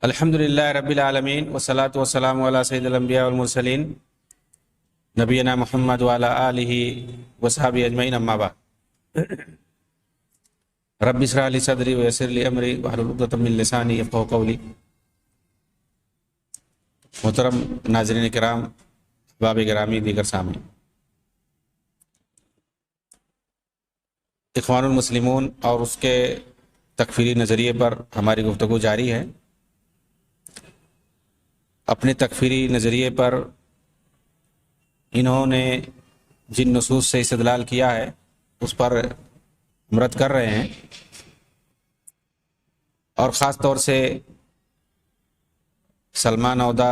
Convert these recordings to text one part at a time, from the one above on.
الحمدللہ رب العالمین والصلاة والسلام علی سید الانبیاء والمرسلین نبینا محمد وعلی آلہ وصحبہ اجمعین اما بعد رب اشرح لی صدری ویسر لی امری واحلل عقدۃ من لسانی یفقہوا قولی۔ محترم ناظرین کرام، احباب گرامی، دیگر سامعین، اخوان المسلمون اور اس کے تکفیری نظریے پر ہماری گفتگو جاری ہے۔ اپنے تکفیری نظریے پر انہوں نے جن نصوص سے استدلال کیا ہے اس پر ہم رد کر رہے ہیں، اور خاص طور سے سلمان عودہ،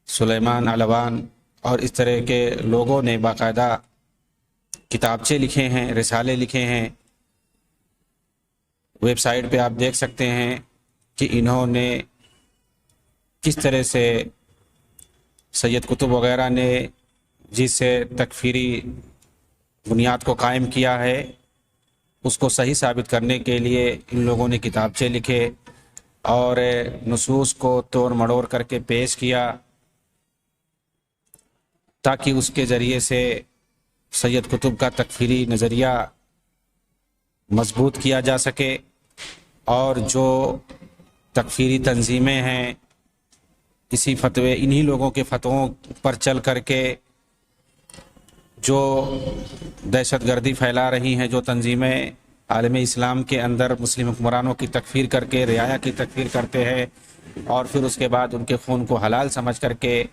سلیمان علوان اور اس طرح کے لوگوں نے باقاعدہ کتابچے لکھے ہیں، رسالے لکھے ہیں۔ ویب سائٹ پہ آپ دیکھ سکتے ہیں کہ انہوں نے کس طرح سے سید قطب وغیرہ نے جس سے تکفیری بنیاد کو قائم کیا ہے اس کو صحیح ثابت کرنے کے لیے ان لوگوں نے کتابچے لکھے اور نصوص کو توڑ مڑوڑ کر کے پیش کیا تاکہ اس کے ذریعے سے سید قطب کا تکفیری نظریہ مضبوط کیا جا سکے، اور جو تکفیری تنظیمیں ہیں اسی فتوے، انہی لوگوں کے فتووں پر چل کر کے جو دہشت گردی پھیلا رہی ہیں، جو تنظیمیں عالم اسلام کے اندر مسلم حکمرانوں کی تکفیر کر کے رعایا کی تکفیر کرتے ہیں اور پھر اس کے بعد ان کے خون کو حلال سمجھ کر کے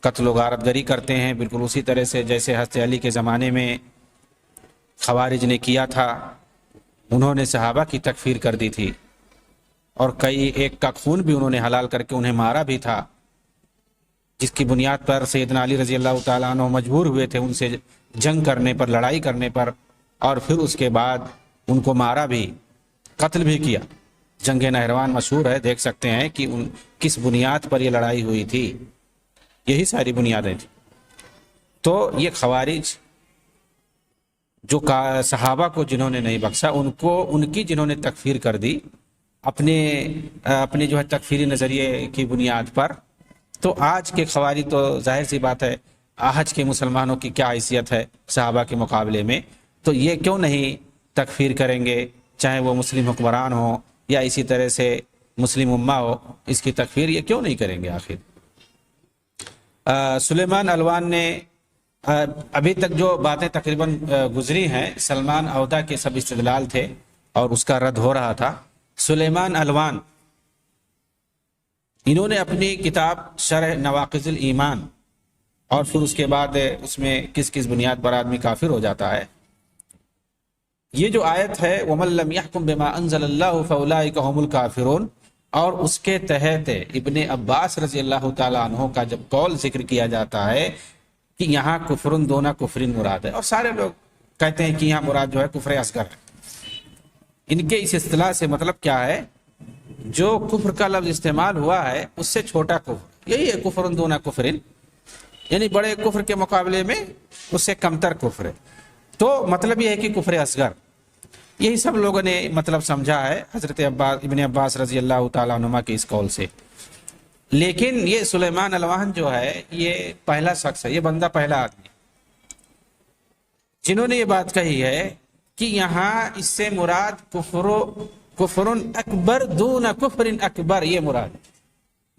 قتل و غارت گری کرتے ہیں، بالکل اسی طرح سے جیسے حضرت علی کے زمانے میں خوارج نے کیا تھا۔ انہوں نے صحابہ کی تکفیر کر دی تھی اور کئی ایک کا خون بھی انہوں نے حلال کر کے انہیں مارا بھی تھا، جس کی بنیاد پر سیدنا علی رضی اللہ تعالیٰ عنہ مجبور ہوئے تھے ان سے جنگ کرنے پر، لڑائی کرنے پر، اور پھر اس کے بعد ان کو مارا بھی، قتل بھی کیا۔ جنگ نہروان مشہور ہے، دیکھ سکتے ہیں کہ کس بنیاد پر یہ لڑائی ہوئی تھی، یہی ساری بنیادیں تھیں۔ تو یہ خوارج جو صحابہ کو جنہوں نے نہیں بخشا، ان کی جنہوں نے تکفیر کر دی اپنے جو ہے تکفیری نظریے کی بنیاد پر، تو آج کے خوارج تو ظاہر سی بات ہے آج کے مسلمانوں کی کیا حیثیت ہے صحابہ کے مقابلے میں، تو یہ کیوں نہیں تکفیر کریں گے، چاہے وہ مسلم حکمران ہو یا اسی طرح سے مسلم امہ ہو، اس کی تکفیر یہ کیوں نہیں کریں گے آخر۔ سلیمان علوان نے ابھی تک جو باتیں تقریباً گزری ہیں، سلمان عودہ کے سب استدلال تھے اور اس کا رد ہو رہا تھا۔ سلیمان علوان انہوں نے اپنی کتاب شرح نواقض الایمان، اور پھر اس کے بعد اس میں کس کس بنیاد پر آدمی کافر ہو جاتا ہے، یہ جو آیت ہے وَمَن لَّمْ يَحْكُم بِمَا أَنزَلَ اللَّهُ فَأُولَٰئِكَ هُمُ الْكَافِرُونَ، اور اس کے تحت ابن عباس رضی اللہ تعالیٰ عنہ کا جب قول ذکر کیا جاتا ہے کہ یہاں کفرن دونا کفرن مراد ہے، اور سارے لوگ کہتے ہیں کہ یہاں مراد جو ہے کفر اصغر ہے۔ ان کے اس اصطلاح سے مطلب کیا ہے، جو کفر کا لفظ استعمال ہوا ہے اس سے چھوٹا کفر، یہی ہے کفرن دونا کفرن، یعنی بڑے کفر کے مقابلے میں اس سے کمتر کفر ہے، تو مطلب یہ ہے کہ کفر اصغر، یہی سب لوگوں نے مطلب سمجھا ہے حضرت ابن عباس رضی اللہ تعالیٰ عنہ کے اس قول سے۔ لیکن یہ سلیمان علوان جو ہے یہ پہلا شخص ہے، یہ بندہ پہلا آدمی جنہوں نے یہ بات کہی ہے کہ یہاں اس سے مراد کفر اکبر دون کفر اکبر، یہ مراد ہے۔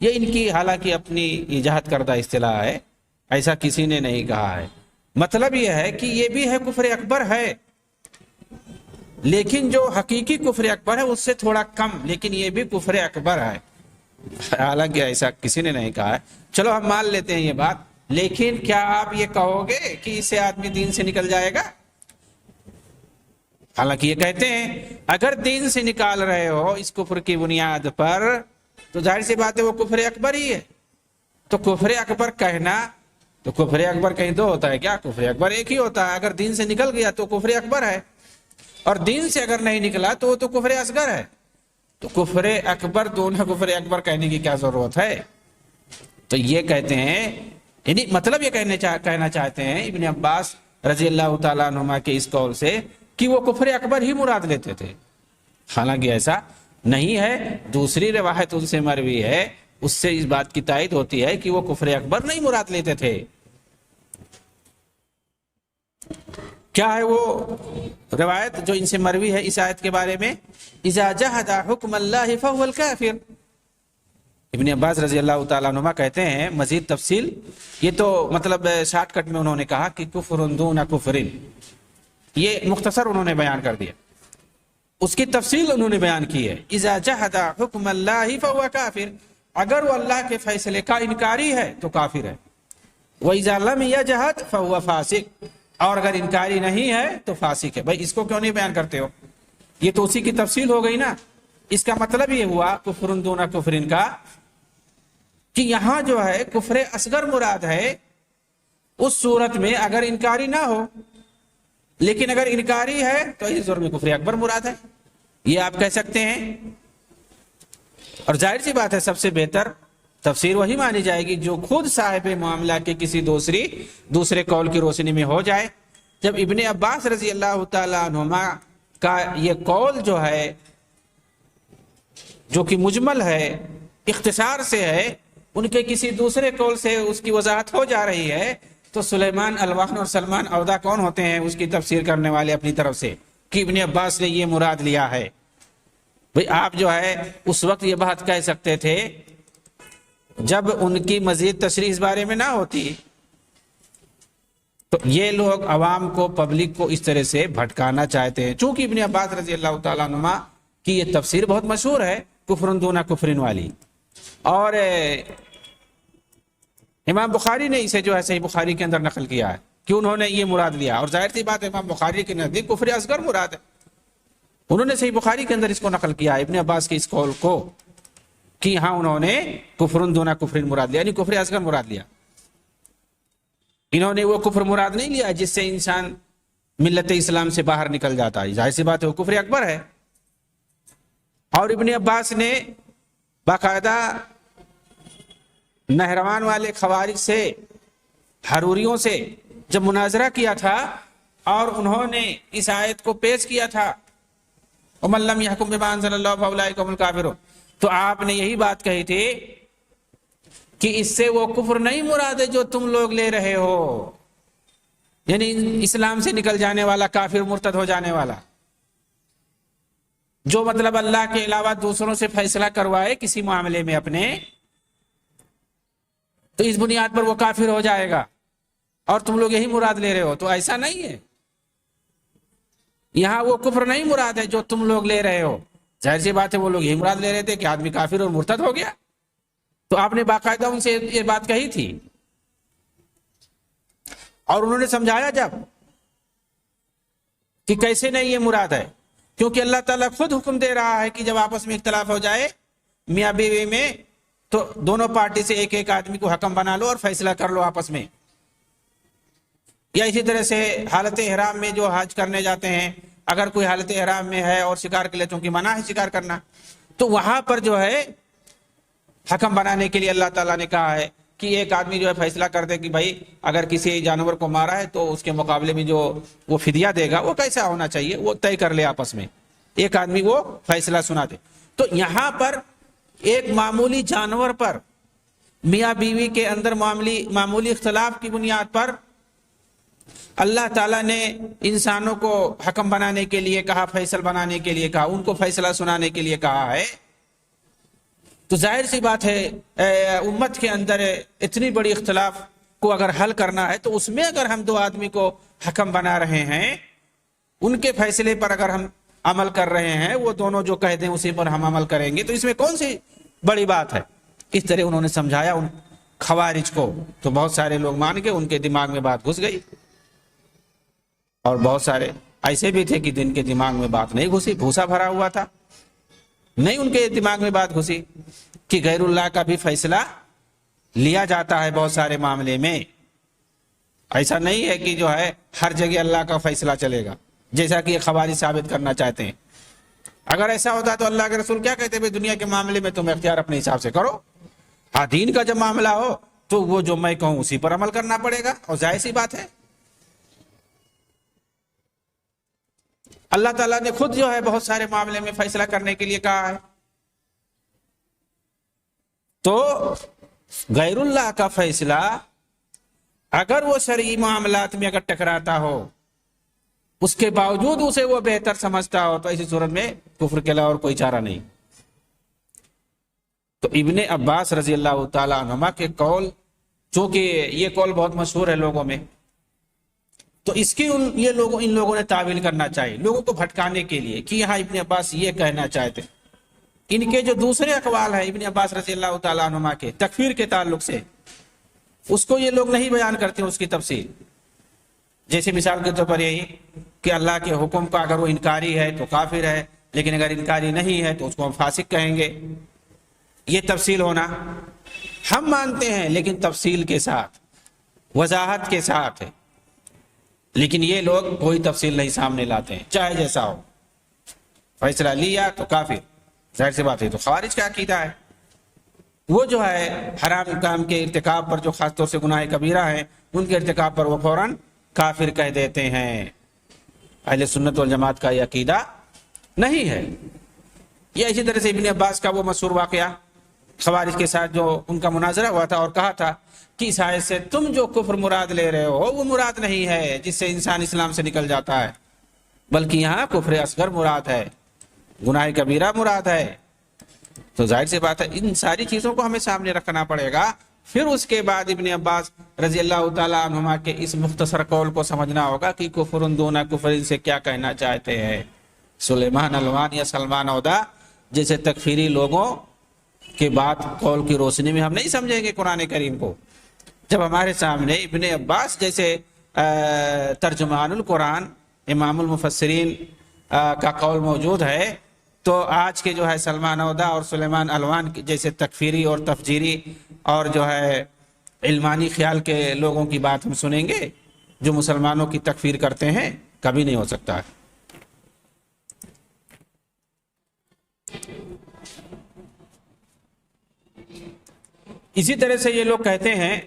یہ ان کی حالانکہ اپنی ایجاد کردہ اصطلاح ہے، ایسا کسی نے نہیں کہا ہے۔ مطلب یہ ہے کہ یہ بھی ہے کفر اکبر ہے، لیکن جو حقیقی کفر اکبر ہے اس سے تھوڑا کم، لیکن یہ بھی کفر اکبر ہے، حالانکہ ایسا کسی نے نہیں کہا ہے۔ چلو ہم مان لیتے ہیں یہ بات، لیکن کیا آپ یہ کہو گے کہ اس سے آدمی دین سے نکل جائے گا؟ حالانکہ یہ کہتے ہیں اگر دین سے نکال رہے ہو اس کفر کی بنیاد پر تو ظاہر سی بات ہے وہ کفر اکبر ہی ہے۔ تو کفر اکبر کہنا، تو کفر اکبر کہیں دو ہوتا ہے کیا؟ کفر اکبر ایک ہی ہوتا ہے، اگر دین سے نکل گیا تو کفر اکبر ہے، اور دین سے اگر نہیں نکلا تو وہ تو کفر اصغر ہے۔ تو کفر اکبر دونوں کفر اکبر کہنے کی کیا ضرورت ہے؟ تو یہ کہتے ہیں، یعنی مطلب یہ کہنا چاہتے ہیں ابن عباس رضی اللہ تعالیٰ عنہ کے اس قول سے کہ وہ کفر اکبر ہی مراد لیتے تھے، حالانکہ ایسا نہیں ہے، دوسری روایت ان سے مروی ہے، اس سے اس بات کی تائید ہوتی ہے کہ وہ کفر اکبر نہیں مراد لیتے تھے۔ کیا ہے وہ روایت جو ان سے مروی ہے اس آیت کے بارے میں؟ اذا جحد حکم اللہ فهو الکافر۔ ابن عباس رضی اللہ تعالیٰ عنہما کہتے ہیں مزید تفصیل، یہ تو مطلب شارٹ کٹ میں انہوں نے کہا کہ کفر دون کفر، یہ مختصر انہوں نے بیان کر دیا، اس کی تفصیل انہوں نے بیان کی ہے۔ اذا جحد حکم اللہ فهو کافر، اگر وہ اللہ کے فیصلے کا انکاری ہے تو کافر ہے۔ وَإِذَا لَمْ يَجْحَدْ فَهُوَ فَاسِقٌ، اور اگر انکاری نہیں ہے تو فاسق ہے۔ بھائی اس کو کیوں نہیں بیان کرتے ہو؟ یہ تو اسی کی تفصیل ہو گئی نا۔ اس کا مطلب یہ ہوا کفر دون کفر کا کہ یہاں جو ہے کفر اصغر مراد ہے اس صورت میں اگر انکاری نہ ہو، لیکن اگر انکاری ہے تو اس صورت میں کفر اکبر مراد ہے، یہ آپ کہہ سکتے ہیں۔ اور ظاہر سی بات ہے سب سے بہتر تفسیر وہی مانی جائے گی جو خود صاحب معاملہ کے کسی دوسرے قول کی روشنی میں ہو جائے۔ جب ابن عباس رضی اللہ تعالیٰ عنہما کا یہ قول جو ہے، جو کہ مجمل ہے، اختصار سے ہے، ان کے کسی دوسرے قول سے اس کی وضاحت ہو جا رہی ہے، تو سلیمان الوان اور سلمان عودہ کون ہوتے ہیں اس کی تفسیر کرنے والے اپنی طرف سے کہ ابن عباس نے یہ مراد لیا ہے۔ بھئی آپ جو ہے اس وقت یہ بات کہہ سکتے تھے جب ان کی مزید تشریح اس بارے میں نہ ہوتی، تو یہ لوگ عوام کو، پبلک کو اس طرح سے بھٹکانا چاہتے ہیں۔ چونکہ ابن عباس رضی اللہ تعالیٰ عنہ کی یہ تفسیر بہت مشہور ہے کفر دون کفر والی، اور امام بخاری نے اسے جو ہے صحیح بخاری کے اندر نقل کیا ہے کہ انہوں نے یہ مراد لیا، اور ظاہر سی بات ہے امام بخاری کے نزدیک کفر اصغر مراد ہے، انہوں نے صحیح بخاری کے اندر اس کو نقل کیا ہے ابن عباس کے اس قول کو کہ ہاں انہوں نے کفر دون کفر مراد لیا، یعنی کفر اصغر مراد لیا۔ انہوں نے وہ کفر مراد نہیں لیا جس سے انسان ملت اسلام سے باہر نکل جاتا ہے، ظاہر سی بات ہے وہ کفر اکبر ہے۔ اور ابن عباس نے باقاعدہ نہروان والے خوارج سے، حروریوں سے جب مناظرہ کیا تھا اور انہوں نے اس آیت کو پیش کیا تھا وَمَن لَّمْ يَحْكُم بِمَا أَنزَلَ اللَّهُ فَأُولَٰئِكَ هُمُ الْكَافِرُونَ، تو آپ نے یہی بات کہی تھی کہ اس سے وہ کفر نہیں مراد ہے جو تم لوگ لے رہے ہو، یعنی اسلام سے نکل جانے والا، کافر مرتد ہو جانے والا، جو مطلب اللہ کے علاوہ دوسروں سے فیصلہ کروائے کسی معاملے میں اپنے، تو اس بنیاد پر وہ کافر ہو جائے گا، اور تم لوگ یہی مراد لے رہے ہو۔ تو ایسا نہیں ہے، یہاں وہ کفر نہیں مراد ہے جو تم لوگ لے رہے ہو۔ ظاہر سی بات ہے وہ لوگ یہی مراد لے رہے تھے کہ آدمی کافر اور مرتد ہو گیا، تو آپ نے باقاعدہ ان سے یہ بات کہی تھی، اور انہوں نے سمجھایا جب کہ کیسے نہیں یہ مراد ہے، کیونکہ اللہ تعالیٰ خود حکم دے رہا ہے کہ جب آپس میں اختلاف ہو جائے میاں بیوی میں، تو دونوں پارٹی سے ایک ایک آدمی کو حکم بنا لو اور فیصلہ کر لو آپس میں۔ یا اسی طرح سے حالت احرام میں جو حج کرنے جاتے ہیں، اگر کوئی حالت احرام میں ہے اور شکار کے لیے، چونکہ منع ہے شکار کرنا، تو وہاں پر جو ہے حکم بنانے کے لیے اللہ تعالیٰ نے کہا ہے کہ ایک آدمی جو ہے فیصلہ کر دے کہ بھائی اگر کسی جانور کو مارا ہے تو اس کے مقابلے میں جو وہ فدیہ دے گا وہ کیسا ہونا چاہیے، وہ طے کر لے آپس میں، ایک آدمی وہ فیصلہ سنا دے۔ تو یہاں پر ایک معمولی جانور پر میاں بیوی کے اندر معمولی اختلاف کی بنیاد پر اللہ تعالیٰ نے انسانوں کو حکم بنانے کے لیے کہا، فیصل بنانے کے لیے کہا، ان کو فیصلہ سنانے کے لیے کہا ہے۔ تو ظاہر سی بات ہے امت کے اندر اتنی بڑی اختلاف کو اگر حل کرنا ہے تو اس میں اگر ہم دو آدمی کو حکم بنا رہے ہیں، ان کے فیصلے پر اگر ہم عمل کر رہے ہیں، وہ دونوں جو کہہ دیں اسی پر ہم عمل کریں گے، تو اس میں کون سی بڑی بات ہے؟ اس طرح انہوں نے سمجھایا ان خوارج کو، تو بہت سارے لوگ مان کے ان کے دماغ میں بات گھس گئی، اور بہت سارے ایسے بھی تھے کہ جن کے دماغ میں بات نہیں گھسی، بھوسا بھرا ہوا تھا، نہیں ان کے دماغ میں بات گھسی کہ غیر اللہ کا بھی فیصلہ لیا جاتا ہے بہت سارے معاملے میں۔ ایسا نہیں ہے کہ جو ہے ہر جگہ اللہ کا فیصلہ چلے گا، جیسا کہ یہ خوارج ثابت کرنا چاہتے ہیں۔ اگر ایسا ہوتا تو اللہ کے رسول کیا کہتے ہیں؟ دنیا کے معاملے میں تم اختیار اپنے حساب سے کرو، ہاں دین کا جب معاملہ ہو تو وہ جو میں کہوں اسی پر عمل کرنا پڑے گا، اور ظاہر سی بات ہے اللہ تعالیٰ نے خود جو ہے بہت سارے معاملے میں فیصلہ کرنے کے لیے کہا ہے، تو غیر اللہ کا فیصلہ اگر وہ شرعی معاملات میں اگر ٹکراتا ہو، اس کے باوجود اسے وہ بہتر سمجھتا ہو، تو ایسی صورت میں کفر کے علاوہ اور کوئی چارہ نہیں۔ تو ابن عباس رضی اللہ تعالی عنہما کے قول، چونکہ یہ قول بہت مشہور ہے لوگوں میں، تو اس کی ان لوگوں نے تعویل کرنا چاہیے لوگوں کو بھٹکانے کے لیے کہ یہاں ابن عباس یہ کہنا چاہتے۔ ان کے جو دوسرے اقوال ہیں ابن عباس رضی اللہ تعالیٰ عنہما کے تکفیر کے تعلق سے، اس کو یہ لوگ نہیں بیان کرتے اس کی تفصیل۔ جیسے مثال کے طور پر یہی کہ اللہ کے حکم کا اگر وہ انکاری ہے تو کافر ہے، لیکن اگر انکاری نہیں ہے تو اس کو ہم فاسق کہیں گے۔ یہ تفصیل ہونا ہم مانتے ہیں، لیکن تفصیل کے ساتھ، وضاحت کے ساتھ ہے، لیکن یہ لوگ کوئی تفصیل نہیں سامنے لاتے ہیں، چاہے جیسا ہو، فیصلہ لیا تو کافر، ظاہر سی بات ہے۔ تو خوارج کا عقیدہ ہے وہ جو ہے حرام کام کے ارتکاب پر، جو خاص طور سے گناہ کبیرہ ہیں ان کے ارتکاب پر وہ فوراً کافر کہہ دیتے ہیں۔ اہل سنت والجماعت کا یہ عقیدہ نہیں ہے۔ یہ اسی طرح سے ابن عباس کا وہ مشہور واقعہ خوارج کے ساتھ جو ان کا مناظرہ ہوا تھا، اور کہا تھا کہ اس آیت سے تم جو کفر مراد لے رہے ہو وہ مراد نہیں ہے جس سے انسان اسلام سے نکل جاتا ہے، بلکہ یہاں کفر اصغر مراد ہے، گناہ کبیرہ مراد ہے۔ تو ظاہر سی بات ہے ان ساری چیزوں کو ہمیں سامنے رکھنا پڑے گا، پھر اس کے بعد ابن عباس رضی اللہ تعالیٰ عنہما کے اس مختصر قول کو سمجھنا ہوگا کہ کفر دون کفر سے کیا کہنا چاہتے ہیں۔ سلیمان علوان یا سلمان عودہ جیسے تکفیری لوگوں کے بعد قول کی روشنی میں ہم نہیں سمجھیں گے قرآن کریم کو۔ جب ہمارے سامنے ابن عباس جیسے ترجمان القرآن، امام المفسرین کا قول موجود ہے، تو آج کے جو ہے سلمان عودہ اور سلیمان علوان جیسے تکفیری اور تفجیری اور جو ہے علمانی خیال کے لوگوں کی بات ہم سنیں گے جو مسلمانوں کی تکفیر کرتے ہیں؟ کبھی نہیں ہو سکتا ہے۔ اسی طرح سے یہ لوگ کہتے ہیں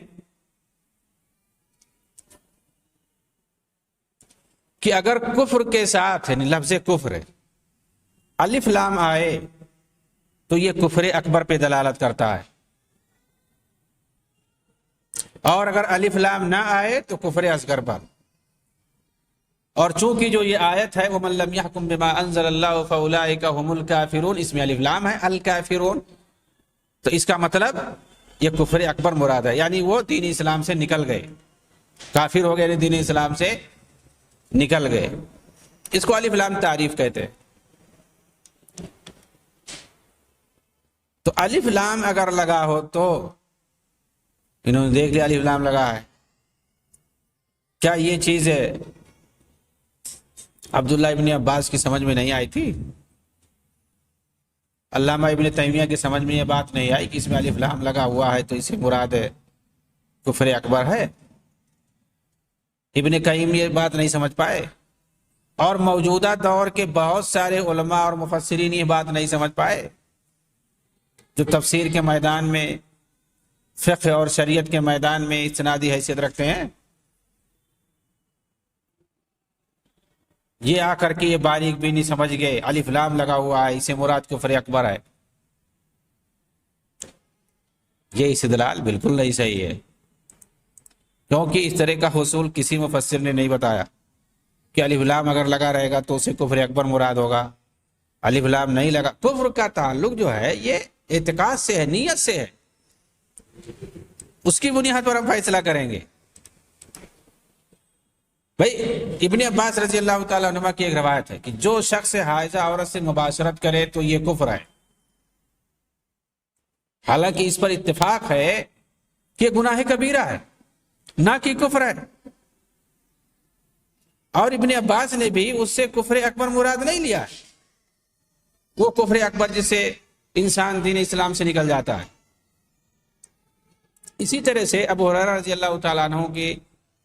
کہ اگر کفر کے ساتھ یعنی لفظ کفر ہے الف لام آئے تو یہ کفر اکبر پہ دلالت کرتا ہے، اور اگر الف لام نہ آئے تو کفر اصغر پر۔ اور چونکہ جو یہ آیت ہے وَمَن لَّمْ يَحْكُم بِمَا أَنزَلَ اللَّهُ فَأُولَٰئِكَ هُمُ الْكَافِرُونَ، اس میں الف لام ہے الکافرون، تو اس کا مطلب یہ کفر اکبر مراد ہے، یعنی وہ دین اسلام سے نکل گئے، کافر ہو گئے، یعنی دین اسلام سے نکل گئے۔ اس کو الف لام تعریف کہتے ہیں۔ تو الف لام اگر لگا ہو تو انہوں نے دیکھ لیا الف لام لگا ہے، کیا یہ چیز عبداللہ ابن عباس کی سمجھ میں نہیں آئی تھی؟ علامہ ابن تیمیہ کی سمجھ میں یہ بات نہیں آئی کہ اس میں الف لام لگا ہوا ہے تو اسے مراد کفر اکبر ہے؟ ابن قیم یہ بات نہیں سمجھ پائے، اور موجودہ دور کے بہت سارے علماء اور مفسرین یہ بات نہیں سمجھ پائے جو تفسیر کے میدان میں، فقہ اور شریعت کے میدان میں استنادی حیثیت رکھتے ہیں۔ یہ آ کر کے یہ باریک بھی نہیں سمجھ گئے الف لام لگا ہوا ہے اسے مراد کفر اکبر ہے۔ یہ استدلال بالکل نہیں صحیح ہے، کیونکہ اس طرح کا حصول کسی مفسر نے نہیں بتایا کہ الف لام اگر لگا رہے گا تو اسے کفر اکبر مراد ہوگا، الف لام نہیں لگا۔ کفر کا تعلق جو ہے یہ اعتقاد سے ہے، نیت سے ہے، اس کی بنیاد پر ہم فیصلہ کریں گے۔ بھائی ابن عباس رضی اللہ تعالیٰ عنہ کی ایک روایت ہے کہ جو شخص حائضہ عورت سے مباشرت کرے تو یہ کفر ہے، حالانکہ اس پر اتفاق ہے کہ گناہ کبیرہ ہے نہ کہ کفر ہے، اور ابن عباس نے بھی اس سے کفر اکبر مراد نہیں لیا ہے، وہ کفر اکبر جس سے انسان دین اسلام سے نکل جاتا ہے۔ اسی طرح سے ابو ہریرہ رضی اللہ تعالیٰ عنہ کی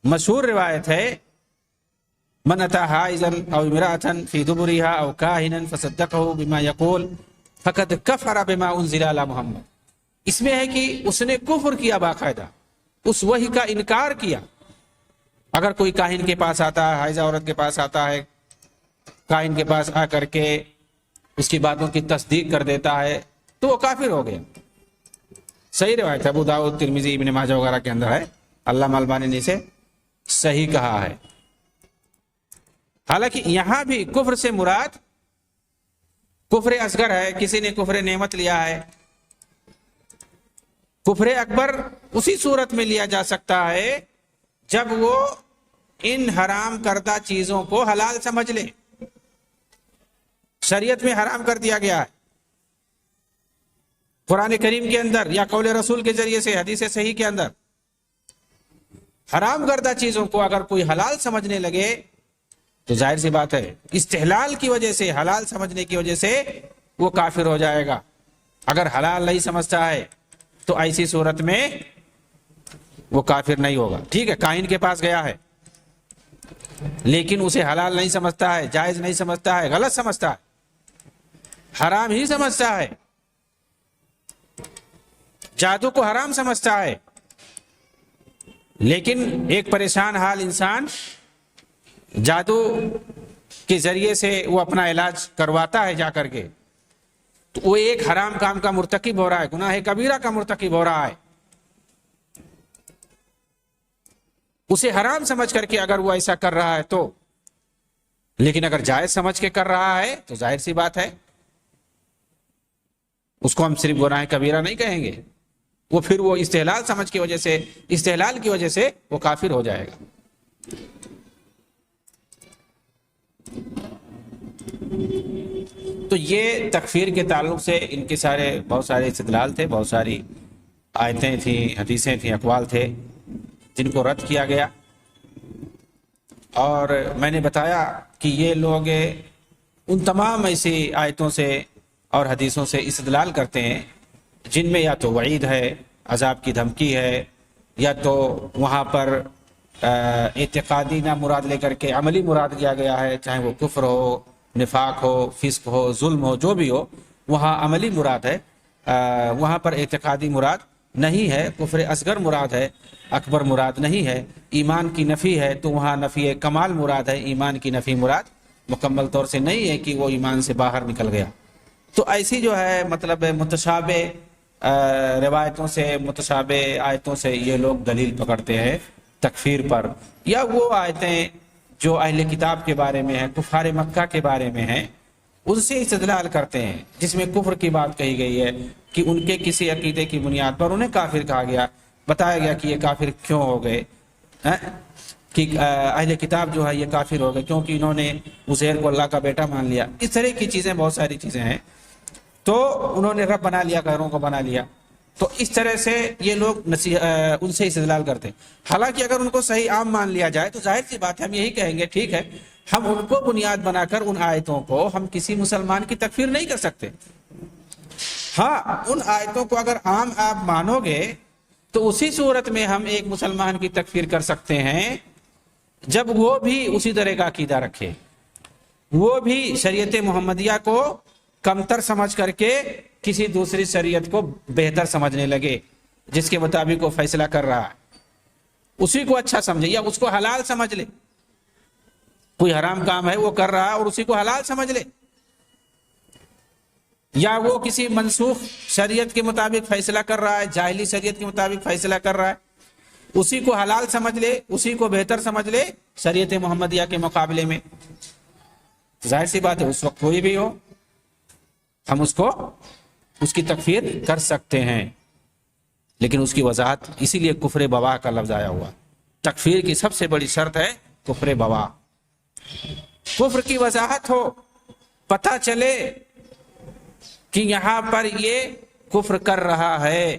مشہور روایت ہے من اتی حائضا او امرأة فی دبرها او کاہنا فصدقه بما یقول فقد کفر بما انزل علی محمد۔ اس میں ہے کہ اس نے کفر کیا، باقاعدہ اس وحی کا انکار کیا۔ اگر کوئی کاہن کے پاس آتا ہے، حائضہ عورت کے پاس آتا ہے، کاہن کے پاس آ کر کے اس کی باتوں کی تصدیق کر دیتا ہے تو وہ کافر ہو گیا۔ صحیح روایت ہے، ابو داؤد، ترمذی، ابن ماجہ وغیرہ کے اندر ہے، علامہ البانی نے اسے صحیح کہا ہے۔ حالانکہ یہاں بھی کفر سے مراد کفر اصغر ہے، کسی نے کفر نعمت لیا ہے۔ کفر اکبر اسی صورت میں لیا جا سکتا ہے جب وہ ان حرام کردہ چیزوں کو حلال سمجھ لے، شریعت میں حرام کر دیا گیا ہے، قرآن کریم کے اندر یا قول رسول کے ذریعے سے حدیث صحیح کے اندر حرام کردہ چیزوں کو اگر کوئی حلال سمجھنے لگے تو ظاہر سی بات ہے استحلال کی وجہ سے، حلال سمجھنے کی وجہ سے وہ کافر ہو جائے گا۔ اگر حلال نہیں سمجھتا ہے تو ایسی صورت میں وہ کافر نہیں ہوگا۔ ٹھیک ہے، کاہن کے پاس گیا ہے لیکن اسے حلال نہیں سمجھتا ہے، جائز نہیں سمجھتا ہے، غلط سمجھتا ہے، حرام ہی سمجھتا ہے، جادو کو حرام سمجھتا ہے، لیکن ایک پریشان حال انسان جادو کے ذریعے سے وہ اپنا علاج کرواتا ہے جا کر کے، تو وہ ایک حرام کام کا مرتکب ہو رہا ہے، گناہ کبیرہ کا مرتکب ہو رہا ہے۔ اسے حرام سمجھ کر کے اگر وہ ایسا کر رہا ہے تو، لیکن اگر جائز سمجھ کے کر رہا ہے تو ظاہر سی بات ہے اس کو ہم صرف گناہ کبیرہ نہیں کہیں گے، وہ پھر وہ استحلال سمجھ کی وجہ سے، استحلال کی وجہ سے وہ کافر ہو جائے گا۔ تو یہ تکفیر کے تعلق سے ان کے بہت سارے استدلال تھے، بہت ساری آیتیں تھیں، حدیثیں تھیں، اقوال تھے جن کو رد کیا گیا، اور میں نے بتایا کہ یہ لوگ ان تمام ایسی آیتوں سے اور حدیثوں سے استدلال کرتے ہیں جن میں یا تو وعید ہے، عذاب کی دھمکی ہے، یا تو وہاں پر اعتقادی نہ مراد لے کر کے عملی مراد لیا گیا ہے، چاہے وہ کفر ہو، نفاق ہو، فسق ہو، ظلم ہو، جو بھی ہو، وہاں عملی مراد ہے، وہاں پر اعتقادی مراد نہیں ہے، کفر اصغر مراد ہے، اکبر مراد نہیں ہے، ایمان کی نفی ہے تو وہاں نفی کمال مراد ہے، ایمان کی نفی مراد مکمل طور سے نہیں ہے کہ وہ ایمان سے باہر نکل گیا۔ تو ایسی جو ہے مطلب متشابہ روایتوں سے، متشابہ آیتوں سے یہ لوگ دلیل پکڑتے ہیں تکفیر پر، یا وہ آیتیں جو اہل کتاب کے بارے میں ہیں، کفار مکہ کے بارے میں ہیں، ان سے استدلال کرتے ہیں جس میں کفر کی بات کہی گئی ہے کہ ان کے کسی عقیدے کی بنیاد پر انہیں کافر کہا گیا، بتایا گیا کہ یہ کافر کیوں ہو گئے، کہ اہل کتاب جو ہے یہ کافر ہو گئے کیونکہ انہوں نے عزیر کو اللہ کا بیٹا مان لیا۔ اس طرح کی چیزیں، بہت ساری چیزیں ہیں، تو انہوں نے رب بنا لیا، غیروں کو بنا لیا، تو اس طرح سے یہ لوگ ان سے استدلال کرتے ہیں۔ حالانکہ اگر ان کو صحیح عام مان لیا جائے تو ظاہر سی بات ہے ہم یہی کہیں گے ٹھیک ہے، ہم ان کو بنیاد بنا کر ان آیتوں کو ہم کسی مسلمان کی تکفیر نہیں کر سکتے۔ ہاں، ان آیتوں کو اگر عام آپ مانو گے تو اسی صورت میں ہم ایک مسلمان کی تکفیر کر سکتے ہیں جب وہ بھی اسی طرح کا عقیدہ رکھے، وہ بھی شریعت محمدیہ کو کمتر سمجھ کر کے کسی دوسری شریعت کو بہتر سمجھنے لگے جس کے مطابق وہ فیصلہ کر رہا ہے، اسی کو اچھا سمجھے یا اس کو حلال سمجھ لے۔ کوئی حرام کام ہے وہ کر رہا ہے اور اسی کو حلال سمجھ لے، یا وہ کسی منسوخ شریعت کے مطابق فیصلہ کر رہا ہے، جاہلی شریعت کے مطابق فیصلہ کر رہا ہے، اسی کو حلال سمجھ لے، اسی کو بہتر سمجھ لے شریعت محمدیہ کے مقابلے میں۔ ظاہر سی بات ہے اس وقت کوئی بھی ہو ہم اس کی تکفیر کر سکتے ہیں، لیکن اس کی وضاحت، اسی لیے کفر بواح کا لفظ آیا ہوا۔ تکفیر کی سب سے بڑی شرط ہے کفر بواح، کفر کی وضاحت ہو، پتہ چلے کہ یہاں پر یہ کفر کر رہا ہے،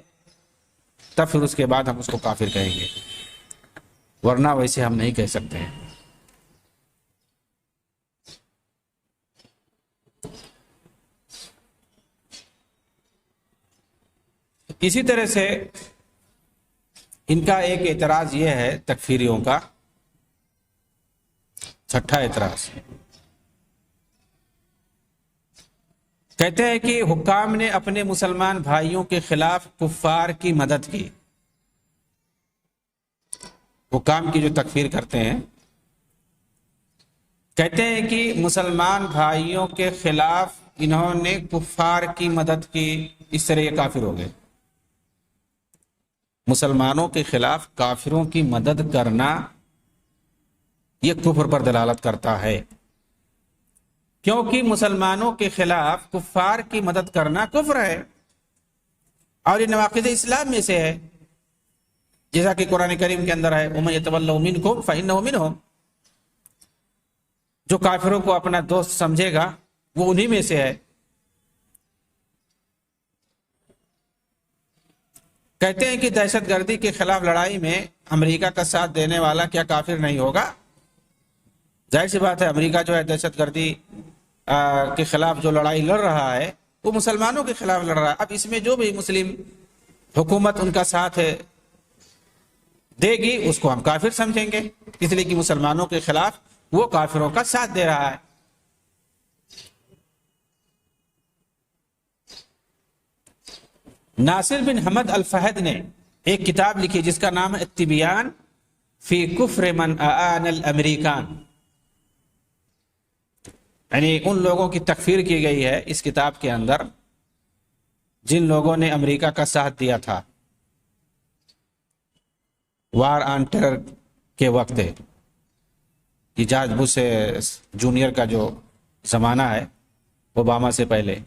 تب پھر اس کے بعد ہم اس کو کافر کہیں گے، ورنہ ویسے ہم نہیں کہہ سکتے ہیں۔ اسی طرح سے ان کا ایک اعتراض یہ ہے تکفیریوں کا، چھٹا اعتراض، کہتے ہیں کہ حکام نے اپنے مسلمان بھائیوں کے خلاف کفار کی مدد کی۔ حکام کی جو تکفیر کرتے ہیں کہتے ہیں کہ مسلمان بھائیوں کے خلاف انہوں نے کفار کی مدد کی، اس طرح یہ کافر ہو گئے۔ مسلمانوں کے خلاف کافروں کی مدد کرنا یہ کفر پر دلالت کرتا ہے، کیونکہ مسلمانوں کے خلاف کفار کی مدد کرنا کفر ہے اور یہ نواقض اسلام میں سے ہے، جیسا کہ قرآن کریم کے اندر ہے وَمَن يَتَوَلَّهُ مِنكُمْ فَإِنَّهُ مِنْهُمْ، جو کافروں کو اپنا دوست سمجھے گا وہ انہی میں سے ہے۔ کہتے ہیں کہ دہشت گردی کے خلاف لڑائی میں امریکہ کا ساتھ دینے والا کیا کافر نہیں ہوگا؟ ظاہر سی بات ہے، امریکہ جو ہے دہشت گردی کے خلاف جو لڑائی لڑ رہا ہے وہ مسلمانوں کے خلاف لڑ رہا ہے۔ اب اس میں جو بھی مسلم حکومت ان کا ساتھ دے گی اس کو ہم کافر سمجھیں گے، اس لیے کہ مسلمانوں کے خلاف وہ کافروں کا ساتھ دے رہا ہے۔ ناصر بن حمد الفہد نے ایک کتاب لکھی جس کا نام ہے التبیان فی کفر من اعان الامریکان، یعنی ان لوگوں کی تکفیر کی گئی ہے اس کتاب کے اندر جن لوگوں نے امریکہ کا ساتھ دیا تھا وار آن ٹیرر کے وقت، کہ جارج بش جونیئر کا جو زمانہ ہے اوباما سے پہلے،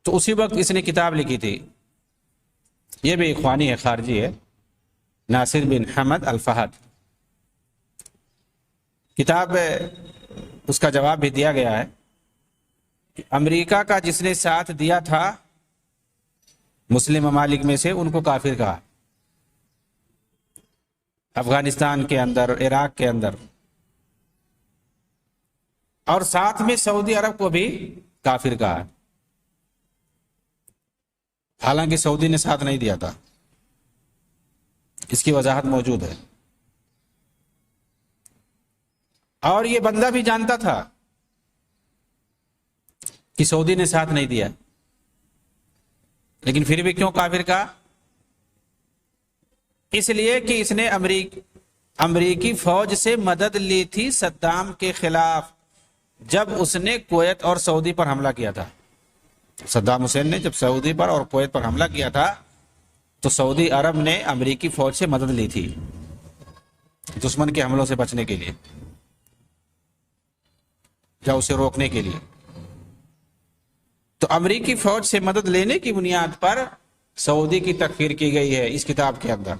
تو اسی وقت اس نے کتاب لکھی تھی۔ یہ بھی اخوانی ہے، خارجی ہے، ناصر بن حمد الفہد۔ کتاب اس کا جواب بھی دیا گیا ہے کہ امریکہ کا جس نے ساتھ دیا تھا مسلم ممالک میں سے ان کو کافر کہا، افغانستان کے اندر، عراق کے اندر، اور ساتھ میں سعودی عرب کو بھی کافر کہا، حالانکہ سعودی نے ساتھ نہیں دیا تھا۔ اس کی وضاحت موجود ہے۔ اور یہ بندہ بھی جانتا تھا کہ سعودی نے ساتھ نہیں دیا، لیکن پھر بھی کیوں کافر کہا؟ اس لیے کہ اس نے امریکی فوج سے مدد لی تھی صدام کے خلاف جب اس نے کویت اور سعودی پر حملہ کیا تھا۔ صدام حسین نے جب سعودی پر اور کویت پر حملہ کیا تھا تو سعودی عرب نے امریکی فوج سے مدد لی تھی دشمن کے حملوں سے بچنے کے لیے یا اسے روکنے کے لیے۔ تو امریکی فوج سے مدد لینے کی بنیاد پر سعودی کی تکفیر کی گئی ہے اس کتاب کے اندر،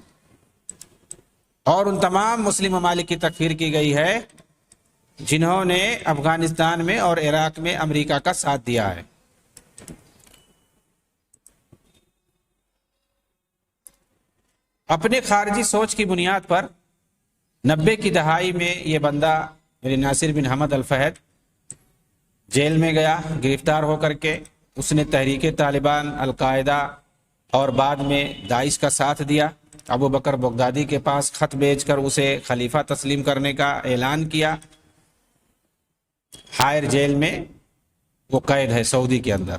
اور ان تمام مسلم ممالک کی تکفیر کی گئی ہے جنہوں نے افغانستان میں اور عراق میں امریکہ کا ساتھ دیا ہے۔ اپنے خارجی سوچ کی بنیاد پر 90 کی دہائی میں یہ بندہ میرے ناصر بن حمد الفہد جیل میں گیا گرفتار ہو کر کے۔ اس نے تحریک طالبان، القاعدہ اور بعد میں داعش کا ساتھ دیا۔ ابو بکر بغدادی کے پاس خط بھیج کر اسے خلیفہ تسلیم کرنے کا اعلان کیا۔ ہائر جیل میں وہ قید ہے سعودی کے اندر۔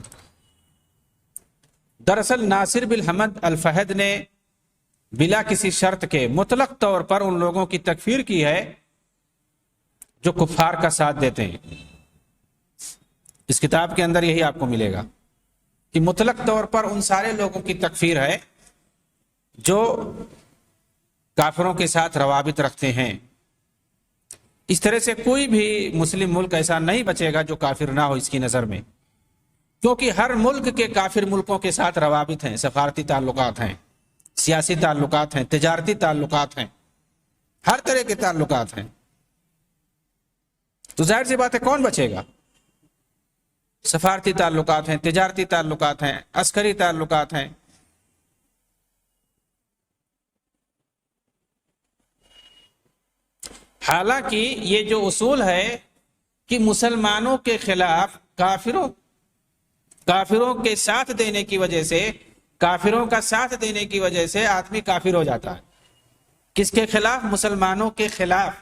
دراصل ناصر بن حمد الفہد نے بلا کسی شرط کے مطلق طور پر ان لوگوں کی تکفیر کی ہے جو کفار کا ساتھ دیتے ہیں۔ اس کتاب کے اندر یہی آپ کو ملے گا کہ مطلق طور پر ان سارے لوگوں کی تکفیر ہے جو کافروں کے ساتھ روابط رکھتے ہیں۔ اس طرح سے کوئی بھی مسلم ملک ایسا نہیں بچے گا جو کافر نہ ہو اس کی نظر میں، کیونکہ ہر ملک کے کافر ملکوں کے ساتھ روابط ہیں، سفارتی تعلقات ہیں، سیاسی تعلقات ہیں، تجارتی تعلقات ہیں، ہر طرح کے تعلقات ہیں۔ تو ظاہر سی بات ہے کون بچے گا؟ سفارتی تعلقات ہیں، تجارتی تعلقات ہیں، عسکری تعلقات ہیں۔ حالانکہ یہ جو اصول ہے کہ مسلمانوں کے خلاف کافروں کے ساتھ دینے کی وجہ سے، کافروں کا ساتھ دینے کی وجہ سے آدمی کافر ہو جاتا ہے۔ کس کے خلاف؟ مسلمانوں کے خلاف۔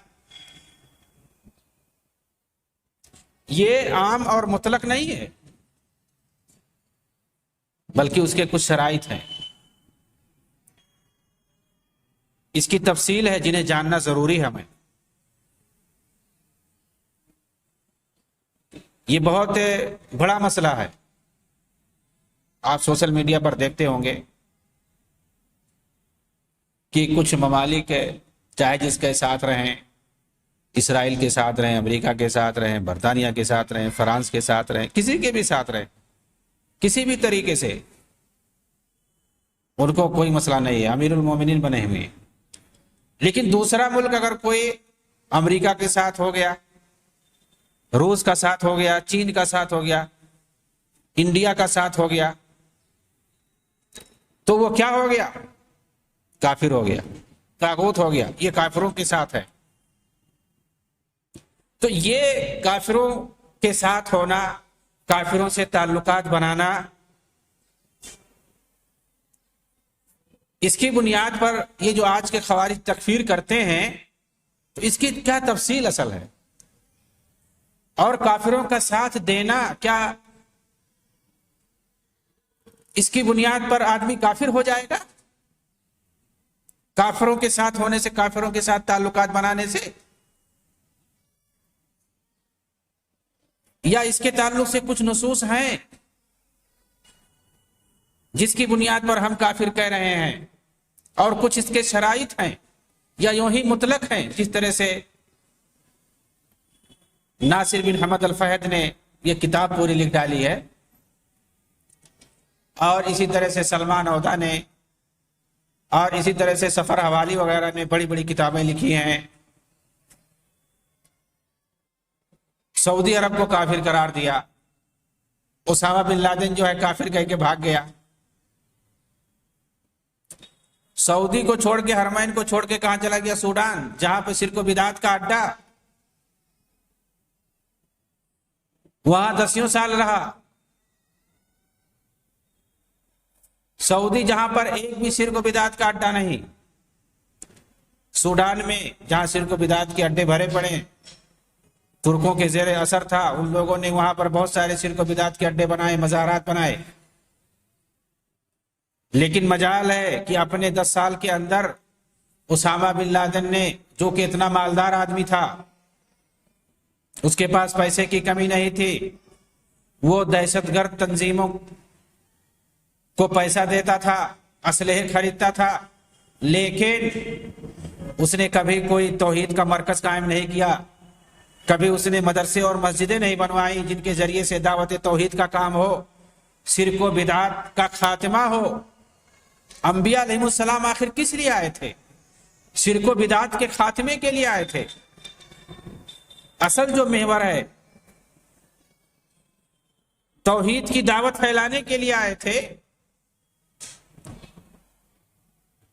یہ عام اور مطلق نہیں ہے، بلکہ اس کے کچھ شرائط ہیں۔ اس کی تفصیل ہے جنہیں جاننا ضروری ہے ہمیں۔ یہ بہت بڑا مسئلہ ہے۔ آپ سوشل میڈیا پر دیکھتے ہوں گے کہ کچھ ممالک چاہے جس کے ساتھ رہیں، اسرائیل کے ساتھ رہیں، امریکہ کے ساتھ رہیں، برطانیہ کے ساتھ رہیں، فرانس کے ساتھ رہیں، کسی کے بھی ساتھ رہیں، کسی بھی طریقے سے ان کو کوئی مسئلہ نہیں ہے، امیر المومنین بنے ہوئے ہیں۔ لیکن دوسرا ملک اگر کوئی امریکہ کے ساتھ ہو گیا، روس کا ساتھ ہو گیا، چین کا ساتھ ہو گیا، انڈیا کا ساتھ ہو گیا، تو وہ کیا ہو گیا؟ کافر ہو گیا، طاغوت ہو گیا، یہ کافروں کے ساتھ ہے۔ تو یہ کافروں کے ساتھ ہونا، کافروں سے تعلقات بنانا، اس کی بنیاد پر یہ جو آج کے خوارج تکفیر کرتے ہیں، تو اس کی کیا تفصیل اصل ہے؟ اور کافروں کا ساتھ دینا کیا اس کی بنیاد پر آدمی کافر ہو جائے گا؟ کافروں کے ساتھ ہونے سے، کافروں کے ساتھ تعلقات بنانے سے، یا اس کے تعلق سے کچھ نصوص ہیں جس کی بنیاد پر ہم کافر کہہ رہے ہیں، اور کچھ اس کے شرائط ہیں، یا یوں ہی مطلق ہیں، جس طرح سے ناصر بن حمد الفہد نے یہ کتاب پوری لکھ ڈالی ہے، اور اسی طرح سے سلمان عودہ نے، اور اسی طرح سے سفر حوالی وغیرہ نے بڑی بڑی کتابیں لکھی ہیں۔ سعودی عرب کو کافر قرار دیا، اسامہ بن لادن جو ہے کافر کہہ کے بھاگ گیا، سعودی کو چھوڑ کے، حرمین کو چھوڑ کے کہاں چلا گیا؟ سوڈان، جہاں پہ شرک و بدعت کا اڈا، وہاں 10 سال رہا۔ سعودی جہاں پر ایک بھی شرک و بدعت کا اڈا نہیں، سوڈان میں جہاں شرک و بدعت کے اڈے بھرے پڑے، ترکوں کے زیر اثر تھا، ان لوگوں نے وہاں پر بہت سارے شرک و بدعت کے اڈے بنائے، مزارات بنائے، لیکن مجال ہے کہ اپنے 10 سال کے اندر اسامہ بن لادن نے، جو کہ اتنا مالدار آدمی تھا، اس کے پاس پیسے کی کمی نہیں تھی، وہ دہشت گرد تنظیموں کو پیسہ دیتا تھا، اسلحے خریدتا تھا، لیکن اس نے کبھی کوئی توحید کا مرکز قائم نہیں کیا، کبھی اس نے مدرسے اور مسجدیں نہیں بنوائی جن کے ذریعے سے دعوت توحید کا کام ہو، شرک و بدعت کا خاتمہ ہو۔ انبیاء علیہ السلام آخر کس لیے آئے تھے؟ شرک و بدعت کے خاتمے کے لیے آئے تھے۔ اصل جو محور ہے، توحید کی دعوت پھیلانے کے لیے آئے تھے۔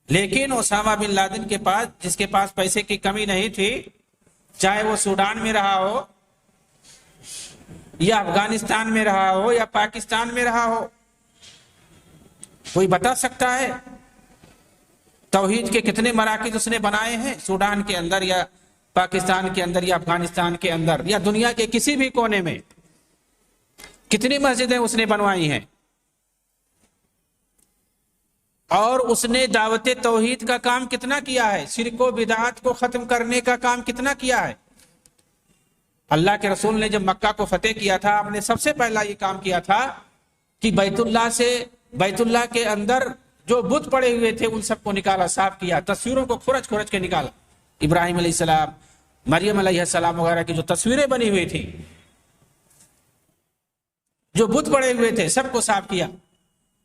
لیکن اسامہ بن لادن کے پاس، جس کے پاس پیسے کی کمی نہیں تھی، چاہے وہ سوڈان میں رہا ہو، یا افغانستان میں رہا ہو، یا پاکستان میں رہا ہو، کوئی بتا سکتا ہے توحید کے کتنے مراکز اس نے بنائے ہیں سوڈان کے اندر، یا پاکستان کے اندر، یا افغانستان کے اندر، یا دنیا کے کسی بھی کونے میں کتنی مسجدیں اس نے بنوائی ہیں؟ اور اس نے دعوت توحید کا کام کتنا کیا ہے؟ شرک و بدعات کو ختم کرنے کا کام کتنا کیا ہے؟ اللہ کے رسول نے جب مکہ کو فتح کیا تھا، آپ نے سب سے پہلا یہ کام کیا تھا کہ بیت اللہ کے اندر جو بت پڑے ہوئے تھے ان سب کو نکالا، صاف کیا، تصویروں کو کھرچ کھرچ کے نکالا۔ ابراہیم علیہ السلام، مریم علیہ السلام وغیرہ کی جو تصویریں بنی ہوئی تھی، جو بت پڑے ہوئے تھے، سب کو صاف کیا۔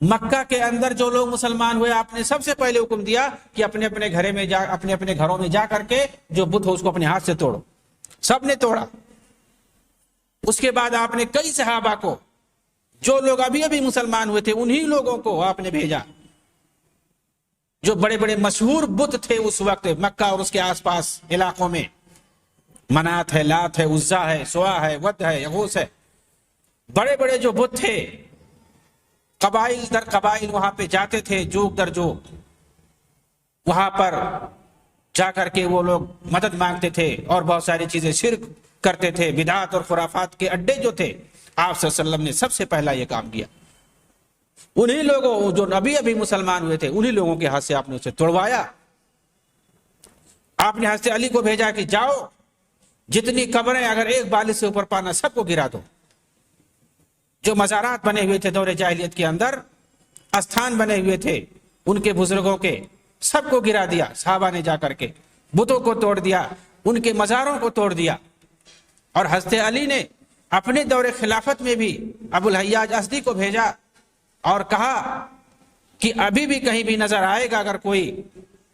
مکہ کے اندر جو لوگ مسلمان ہوئے، آپ نے سب سے پہلے حکم دیا کہ اپنے اپنے گھروں میں جا کر کے جو بت ہو اس کو اپنے ہاتھ سے توڑو۔ سب نے توڑا۔ اس کے بعد آپ نے کئی صحابہ کو، جو لوگ ابھی مسلمان ہوئے تھے، انہی لوگوں کو آپ نے بھیجا جو بڑے بڑے مشہور بت تھے اس وقت مکہ اور اس کے آس پاس علاقوں میں، منات ہے، لات ہے، عزا ہے، سوا ہے، ود ہے، یغوث ہے، بڑے بڑے جو بت تھے، قبائل در قبائل وہاں پہ جاتے تھے، جوگ در جوگ، وہاں پر جا کر کے وہ لوگ مدد مانگتے تھے اور بہت ساری چیزیں شرک کرتے تھے، بدعات اور خرافات کے اڈے جو تھے۔ آپ صلی اللہ علیہ وسلم نے سب سے پہلا یہ کام کیا۔ انہی لوگوں جو ابھی مسلمان ہوئے تھے، انہی لوگوں کے ہاتھ سے آپ نے اسے توڑوایا۔ آپ نے حضرت علی کو بھیجا کہ جاؤ، جتنی قبریں اگر ایک بالش سے اوپر پانا، سب کو گرا دو۔ جو مزارات بنے ہوئے تھے دور جاہلیت کے اندر، استھان بنے ہوئے تھے ان کے بزرگوں کے، سب کو گرا دیا صحابہ نے جا کر کے، بتوں کو توڑ دیا، ان کے مزاروں کو توڑ دیا۔ اور حضرت علی نے اپنے دور خلافت میں بھی ابو الحیاج ازدی کو بھیجا اور کہا کہ ابھی بھی کہیں بھی نظر آئے گا اگر کوئی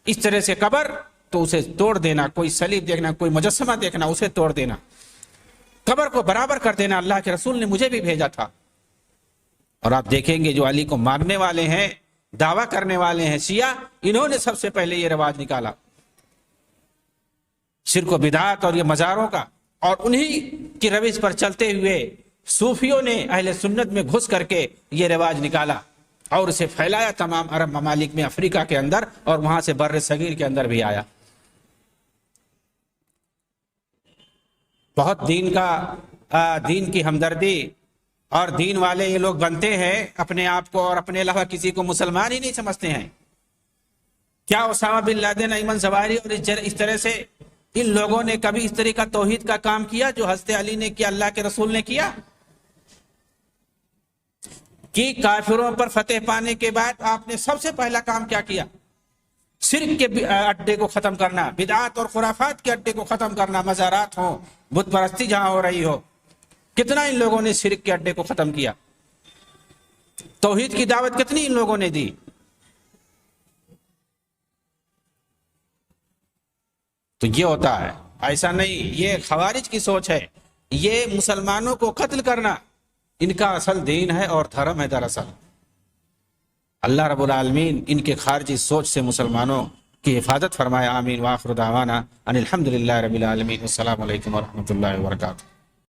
اس طرح سے قبر تو اسے توڑ دینا، کوئی صلیب دیکھنا، کوئی مجسمہ دیکھنا، اسے توڑ دینا، قبر کو برابر کر دینا، اللہ کے رسول نے مجھے بھی بھیجا تھا۔ اور آپ دیکھیں گے جو علی کو ماننے والے ہیں، دعویٰ کرنے والے ہیں شیعہ، انہوں نے سب سے پہلے یہ رواج نکالا شرک و بدعات اور یہ مزاروں کا، اور انہی کی روش پر چلتے ہوئے صوفیوں نے اہل سنت میں گھس کر کے یہ رواج نکالا اور اسے پھیلایا تمام عرب ممالک میں، افریقہ کے اندر، اور وہاں سے بر صغیر کے اندر بھی آیا۔ بہت دین کی ہمدردی اور دین والے یہ لوگ بنتے ہیں اپنے آپ کو، اور اپنے علاوہ کسی کو مسلمان ہی نہیں سمجھتے ہیں۔ کیا اسامہ بن لادن، ایمن زواہری اور اس طرح سے ان لوگوں نے کبھی اس طرح کا توحید کا کام کیا جو حضرت علی نے کیا، اللہ کے رسول نے کیا؟ کہ کافروں پر فتح پانے کے بعد آپ نے سب سے پہلا کام کیا کیا؟ شرک کے اڈے کو ختم کرنا، بدعات اور خرافات کے اڈے کو ختم کرنا، مزارات ہوں، بت پرستی جہاں ہو رہی ہو۔ کتنا ان لوگوں نے شرک کے اڈے کو ختم کیا، توحید کی دعوت کتنی ان لوگوں نے دی۔ تو یہ ہوتا ہے، ایسا نہیں، یہ خوارج کی سوچ ہے، یہ مسلمانوں کو قتل کرنا ان کا اصل دین ہے اور دھرم ہے دراصل۔ اللہ رب العالمین ان کے خارجی سوچ سے مسلمانوں کی حفاظت فرمائے، آمین۔ وآخر دعوانا ان الحمدللہ رب العالمین، السلام علیکم ورحمۃ اللہ وبرکاتہ۔